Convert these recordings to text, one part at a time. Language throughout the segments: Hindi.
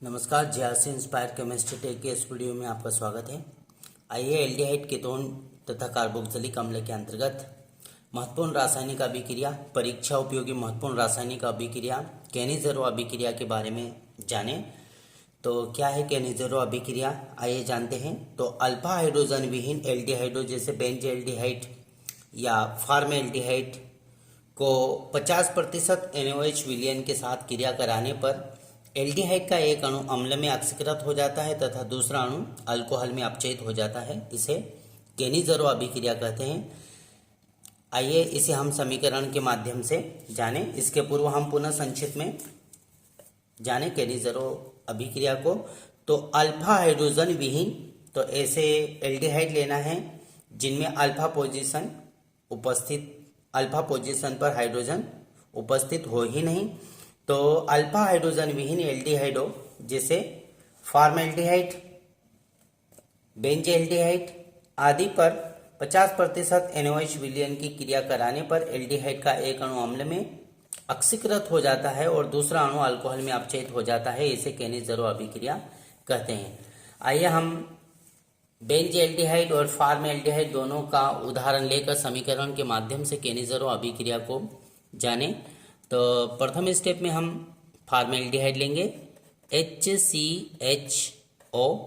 नमस्कार, जियासी इंस्पायर केमिस्ट्री टेक के इस वीडियो में आपका स्वागत है। आइए एल्डिहाइड कीटोन तथा कार्बोक्सिलिक अम्ल के अंतर्गत महत्वपूर्ण रासायनिक अभिक्रिया, परीक्षा उपयोगी महत्वपूर्ण रासायनिक अभिक्रिया केनिज़ेरो अभिक्रिया के बारे में जानें। तो क्या है केनिज़ेरो अभिक्रिया, आइए जानते हैं। तो अल्फा हाइड्रोजन विहीन एल्डिहाइडो जैसे बेंजील्डिहाइड या फॉर्मल्डिहाइड को 50% NaOH विलयन के साथ क्रिया कराने पर एल्डिहाइड का एक अणु अम्ल में ऑक्सीकृत हो जाता है तथा दूसरा अणु अल्कोहल में अपचयित हो जाता है। इसे केनिज़ेरो अभिक्रिया कहते हैं। आइए इसे हम समीकरण के माध्यम से जानें। इसके पूर्व हम पुनः संक्षिप्त में जानें केनिज़ेरो अभिक्रिया को। तो अल्फा हाइड्रोजन विहीन, तो ऐसे एल्डिहाइड लेना है जिनमें अल्फा पोजीशन पर हाइड्रोजन उपस्थित हो ही नहीं। तो अल्फा हाइड्रोजन विहीन एल्डिहाइडो जैसे फॉर्मल्डिहाइड, बेंजील्डिहाइड आदि पर 50% NaOH विलयन की क्रिया कराने पर एल्डिहाइड का एक अणु अम्ल में ऑक्सीकृत हो जाता है और दूसरा अणु अल्कोहल में अपचयित हो जाता है। इसे केनिज़ेरो अभिक्रिया कहते हैं। आइए हम बेंजील्डिहाइड और फॉर्मल्डिहाइड दोनों का उदाहरण लेकर समीकरण के माध्यम से केनिज़ेरो अभिक्रिया को जानें। तो प्रथम स्टेप में हम फॉर्मल्डिहाइड लेंगे, HCHO।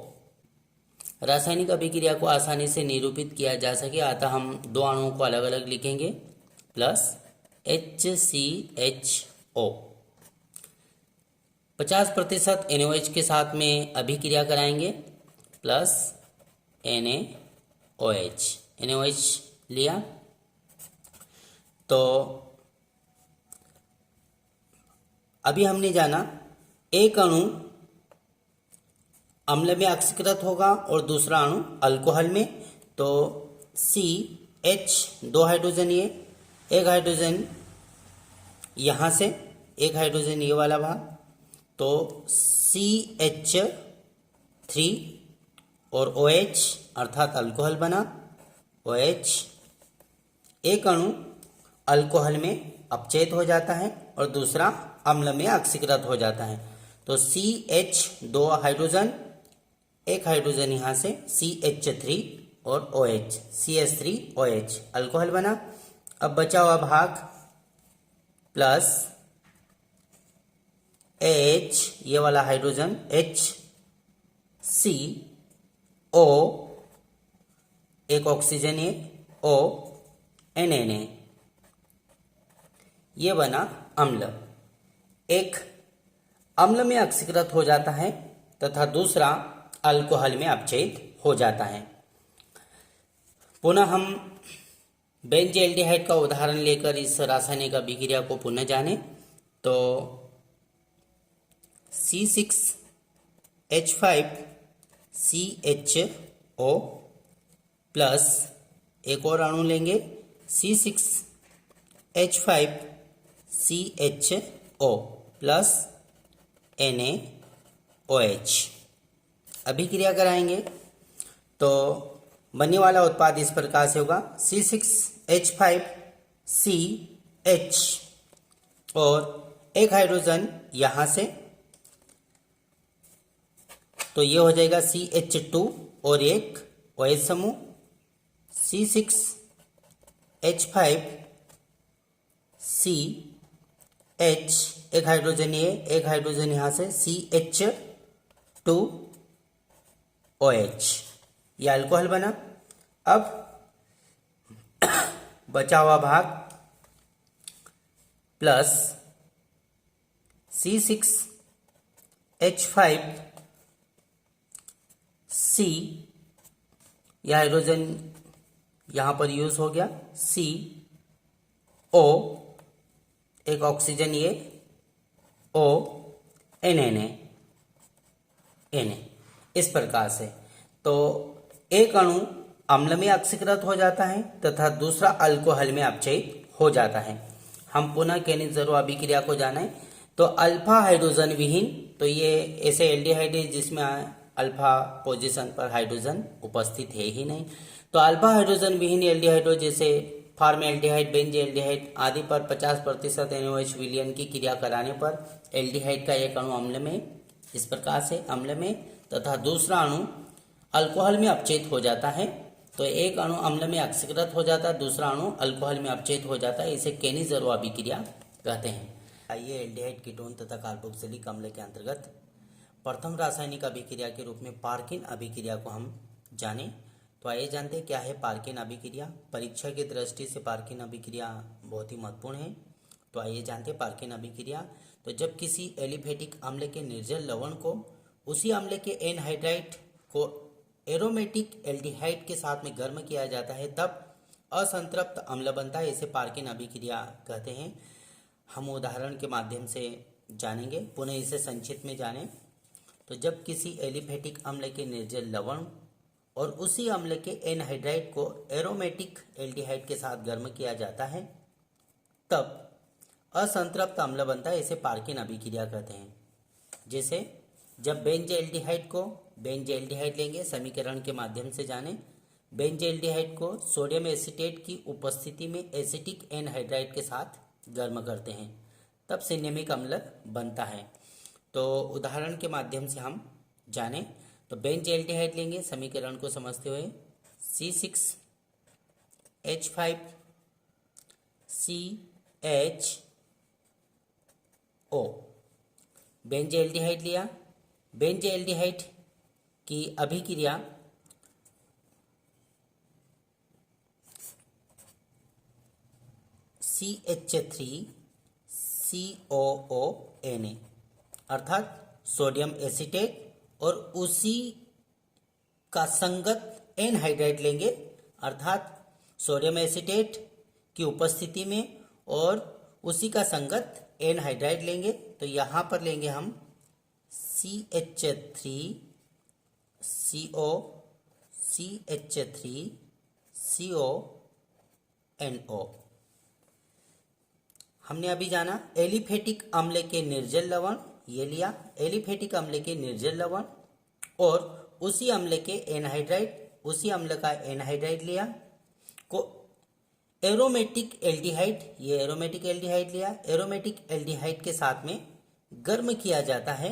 रासायनिक अभिक्रिया को आसानी से निरूपित किया जा सके अतः हम दो अणुओं को अलग अलग लिखेंगे, प्लस HCHO 50% NaOH के साथ में अभिक्रिया कराएंगे, प्लस NaOH लिया। तो अभी हमने जाना एक अणु अम्ल में ऑक्सीकृत होगा और दूसरा अणु अल्कोहल में। तो CH, दो हाइड्रोजन ये, एक हाइड्रोजन यहाँ से, एक हाइड्रोजन ये वाला भाग, तो CH3 और OH अर्थात अल्कोहल बना OH। एक अणु अल्कोहल में अपचयित हो जाता है और दूसरा अम्ल में ऑक्सीकृत हो जाता है। तो CH, दो हाइड्रोजन, एक हाइड्रोजन यहाँ से CH3 और OH, CH3OH अल्कोहल बना। अब बचा हुआ भाग प्लस H, ये वाला हाइड्रोजन HCO, एक ऑक्सीजन ये O, Na, ये बना अम्ल। एक अम्ल में ऑक्सीकृत हो जाता है तथा दूसरा अल्कोहल में अपचयित हो जाता है। पुनः हम बेंजील्डिहाइड का उदाहरण लेकर इस रासायनिक अभिक्रिया को पुनः जानें। तो C6H5CHO प्लस एक और अणु लेंगे C6H5CHO प्लस NaOH। अभिक्रिया कराएंगे तो बनने वाला उत्पाद इस प्रकार से होगा, C6H5CH और एक हाइड्रोजन यहाँ से, तो ये हो जाएगा CH2 और एक OH समूह, C6H5CH, एक हाइड्रोजन ये, एक हाइड्रोजन यहाँ से CH2OH, यह अल्कोहल बना। अब बचा हुआ भाग प्लस C6H5C, यह हाइड्रोजन यहाँ पर यूज हो गया, CO, एक ऑक्सीजन ये O, Na, इस प्रकार से। तो एक अणु अम्ल में ऑक्सीकृत हो जाता है तथा दूसरा अल्कोहल में अपचयित हो जाता है। हम पुनः केनिज़ेरो अभिक्रिया को जानें। तो अल्फा हाइड्रोजन विहीन, तो ये ऐसे एल्डिहाइड है जिसमें अल्फा पोजीशन पर हाइड्रोजन उपस्थित है ही नहीं। तो अल्फा हाइड्रोजन विहीन एल्डिहाइडो जैसे फॉर्मल्डिहाइड, बेंजील्डिहाइड आदि पर 50% NaOH विलयन की क्रिया कराने पर एल्डिहाइड का एक अणु अम्ल में इस प्रकार से अम्ल में तथा दूसरा अणु अल्कोहल में अपचयित हो जाता है। तो एक अणु अम्ल में ऑक्सीकृत हो जाता है, दूसरा अणु अल्कोहल में अपचयित हो जाता है। इसे केनी-ज़रो अभिक्रिया कहते हैं। आइए एल्डिहाइड कीटोन तथा कार्बोक्सिलिक अम्ल के अंतर्गत प्रथम रासायनिक अभिक्रिया के रूप में पार्किन अभिक्रिया को हम जानें। तो आइए जानते हैं क्या है पार्किन अभिक्रिया। परीक्षा की दृष्टि से पार्किन अभिक्रिया बहुत ही महत्वपूर्ण है। तो आइए जानते हैं पार्किन अभिक्रिया। तो जब किसी एलिफेटिक अम्ल के निर्जल लवण को उसी अम्ल के एनहाइड्राइड को एरोमेटिक एल्डिहाइड के साथ में गर्म किया जाता है तब असंतृप्त अम्ल बनता है। इसे पार्किन अभिक्रिया कहते हैं। हम उदाहरण के माध्यम से जानेंगे, पुनः इसे संक्षिप्त में जानें। तो जब किसी एलिफेटिक अम्ल के निर्जल लवण और उसी अम्ल के एनहाइड्राइड को एरोमेटिक एल्डिहाइड के साथ गर्म किया जाता है तब असंतृप्त अम्ल बनता है। इसे पार्किन अभिक्रिया कहते हैं। जैसे जब बेंज़ेल्डिहाइड को बेंज़ेल्डिहाइड लेंगे, समीकरण के माध्यम से जानें। बेंज़ेल्डिहाइड को सोडियम एसीटेट की उपस्थिति में एसिटिक एनहाइड्राइड के साथ गर्म करते हैं तब सिनेमिक अम्ल बनता है। तो उदाहरण के माध्यम से हम जानें। तो बेंज़ेल्डिहाइड लेंगे, समीकरण को समझते हुए C6H5CHO बेंज़ेल्डिहाइड लिया। बेंज़ेल्डिहाइड की अभिक्रिया CH3COONA अर्थात सोडियम एसीटेट और उसी का संगत एनहाइड्राइड लेंगे, अर्थात सोडियम एसीटेट की उपस्थिति में और उसी का संगत एनहाइड्राइड लेंगे। तो यहाँ पर लेंगे हम CH3CONO। हमने अभी जाना एलिफेटिक अम्ल के निर्जल लवण, ये लिया एलिफेटिक अम्ल के निर्जल लवण और उसी अम्ल के एनहाइड्राइड, उसी अम्ल का एनहाइड्राइड लिया को एरोमेटिक एल्डिहाइड, ये एरोमेटिक एल्डिहाइड लिया, एरोमेटिक एल्डिहाइड के साथ में गर्म किया जाता है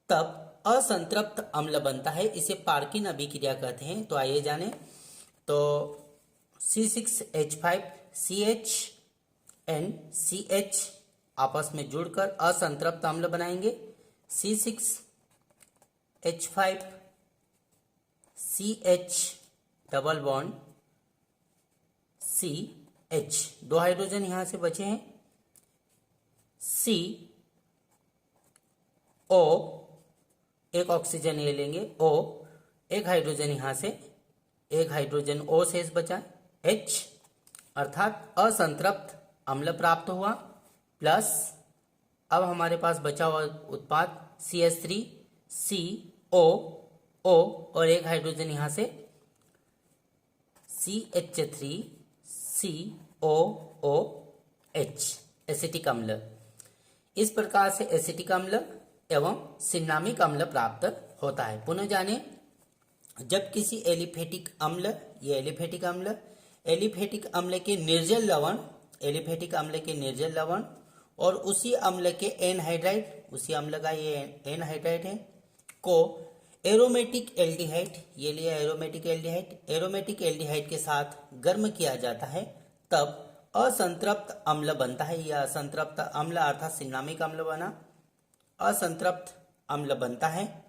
तब असंतृप्त अम्ल बनता है। इसे पार्किन अभिक्रिया कहते हैं। तो आइए जानें। तो C6H5CH एंड CH आपस में जुड़कर असंतृप्त अम्ल बनाएंगे। C6H5CH डबल बॉन्ड CH, दो हाइड्रोजन यहां से बचे हैं। CO, एक ऑक्सीजन ये लेंगे O, एक हाइड्रोजन यहां से, एक हाइड्रोजन O शेष बचा H, अर्थात असंतृप्त अम्ल प्राप्त हुआ। प्लस अब हमारे पास बचा हुआ उत्पाद CH3COO और एक हाइड्रोजन यहां से CH3COOH एसिटिक अम्ल। इस प्रकार से एसिटिक अम्ल एवं सिन्नामिक अम्ल प्राप्त होता है। पुनः जाने, जब किसी एलिफेटिक अम्ल, ये एलिफेटिक अम्ल, एलिफेटिक अम्ल के निर्जल लवण, एलिफेटिक अम्ल के निर्जल लवण और उसी अम्ल के एनहाइड्राइड, उसी अम्ल का ये एनहाइड्राइड है, को एरोमेटिक एल्डिहाइड, ये लिया एरोमेटिक एल्डिहाइड, एरोमेटिक एल्डिहाइड के साथ गर्म किया जाता है तब असंतृप्त अम्ल बनता है। यह असंतृप्त अम्ल अर्थात सिन्नामिक अम्ल बना, असंतृप्त अम्ल बनता है।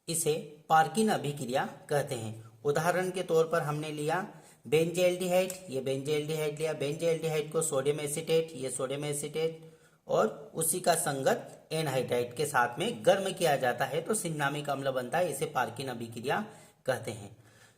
इसे पार्किन अभिक्रिया कहते हैं। उदाहरण के तौर पर हमने लिया बेंज़ेल्डिहाइड, ये बेंज़ेल्डिहाइड लिया, बेंज़ेल्डिहाइड को सोडियम एसीटेट, ये सोडियम एसीटेट और उसी का संगत एनहाइड्राइड के साथ में गर्म किया जाता है तो सिन्नामिक अम्ल बनता है। इसे पार्किन अभिक्रिया कहते हैं।